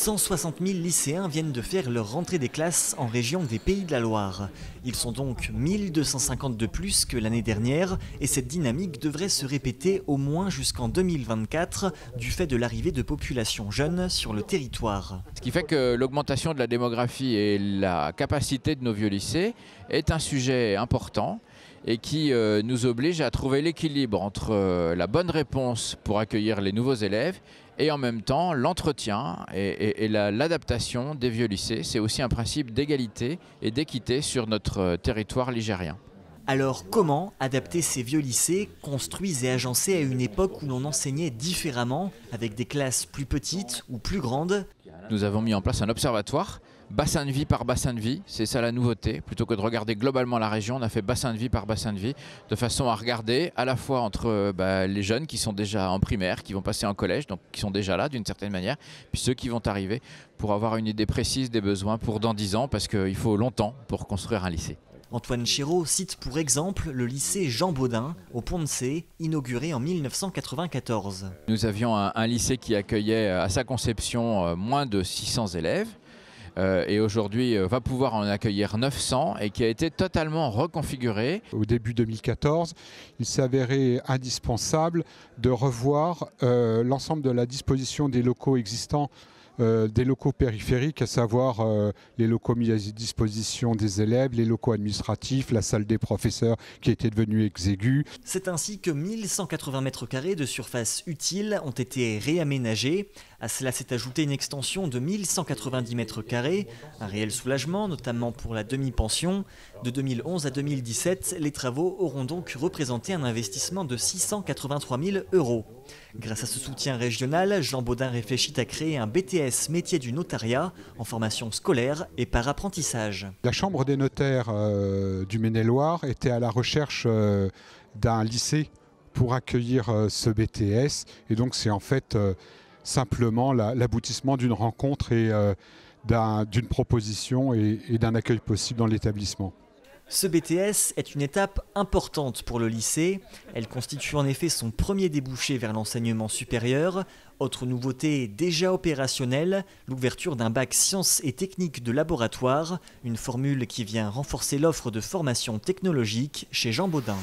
160 000 lycéens viennent de faire leur rentrée des classes en région des Pays de la Loire. Ils sont donc 1250 de plus que l'année dernière et cette dynamique devrait se répéter au moins jusqu'en 2024 du fait de l'arrivée de populations jeunes sur le territoire. Ce qui fait que l'augmentation de la démographie et la capacité de nos vieux lycées est un sujet important et qui nous oblige à trouver l'équilibre entre la bonne réponse pour accueillir les nouveaux élèves et en même temps l'entretien et l'adaptation des vieux lycées. C'est aussi un principe d'égalité et d'équité sur notre territoire ligérien. Alors comment adapter ces vieux lycées construits et agencés à une époque où l'on enseignait différemment, avec des classes plus petites ou plus grandes? Nous avons mis en place un observatoire, bassin de vie par bassin de vie, c'est ça la nouveauté. Plutôt que de regarder globalement la région, on a fait bassin de vie par bassin de vie, de façon à regarder à la fois entre les jeunes qui sont déjà en primaire, qui vont passer en collège, donc qui sont déjà là d'une certaine manière, puis ceux qui vont arriver pour avoir une idée précise des besoins pour dans 10 ans, parce qu'il faut longtemps pour construire un lycée. Antoine Chéreau cite pour exemple le lycée Jean Baudin au Pont-de-Cé, inauguré en 1994. Nous avions un lycée qui accueillait à sa conception moins de 600 élèves et aujourd'hui va pouvoir en accueillir 900 et qui a été totalement reconfiguré. Au début 2014, il s'est avéré indispensable de revoir l'ensemble de la disposition des locaux existants, des locaux périphériques, à savoir les locaux mis à disposition des élèves, les locaux administratifs, la salle des professeurs qui était devenue exiguë. C'est ainsi que 1180 m² de surface utile ont été réaménagés. À cela s'est ajoutée une extension de 1190 m², un réel soulagement, notamment pour la demi-pension. De 2011 à 2017, les travaux auront donc représenté un investissement de 683 000 €. Grâce à ce soutien régional, Jean Baudin réfléchit à créer un BTS métier du notariat en formation scolaire et par apprentissage. La Chambre des notaires du Maine-et-Loire était à la recherche d'un lycée pour accueillir ce BTS et donc c'est en fait simplement l'aboutissement d'une rencontre et d'une proposition et d'un accueil possible dans l'établissement. Ce BTS est une étape importante pour le lycée. Elle constitue en effet son premier débouché vers l'enseignement supérieur. Autre nouveauté déjà opérationnelle, l'ouverture d'un bac sciences et techniques de laboratoire, une formule qui vient renforcer l'offre de formation technologique chez Jean Baudin.